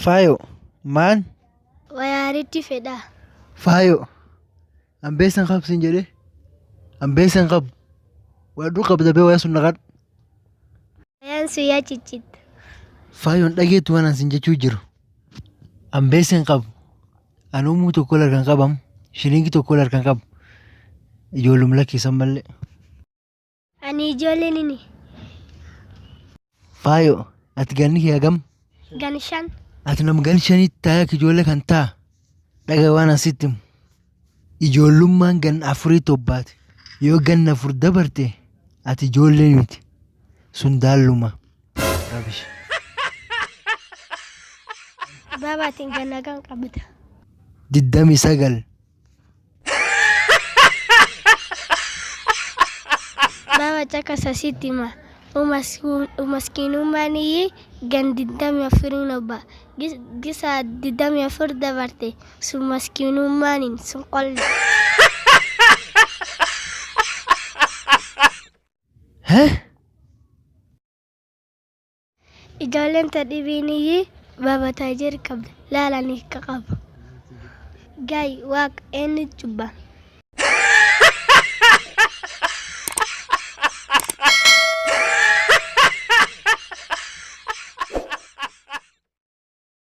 Fayo. Man. Wayaaritti fedha. Fayo. Ambeesan qab sin jedhe. Ambeesan qab. Waduu qabda bee waya sun naqad. Wayaan sun yaa ciccit. Fayoon dhageetu waan asin jechuu jiru. Ambeesan qab. Anuumuu tokko larkan qabam. Shilingi tokko larkan qab. Ijoollum lakkisan malee. Ani ijoolleen inni. Fayo. Ati ganni kee hagam? Gan 5. Ati nam gan 5 taa'ee akka ijoollee kan ta'a. Dhagaa waan asitti himu. Ijoollummaan gan 4 tobbaate. Yoo ganna 4 dabarte ati ijoollee miti. Sun daalluma. Rabish. Baabaatiin ganna kan qabata. 29. Baaba caqasa sitti hima. Umaskiinummaan iyyee gan 24 nobba. Gisa 24 dabarte sun maskiinummaaniin sun qolle. Ijoolleen tadhibiin iyyee baaba taajir qabda. Laalanii akka qabu. Gaay waaq eenyu jubba.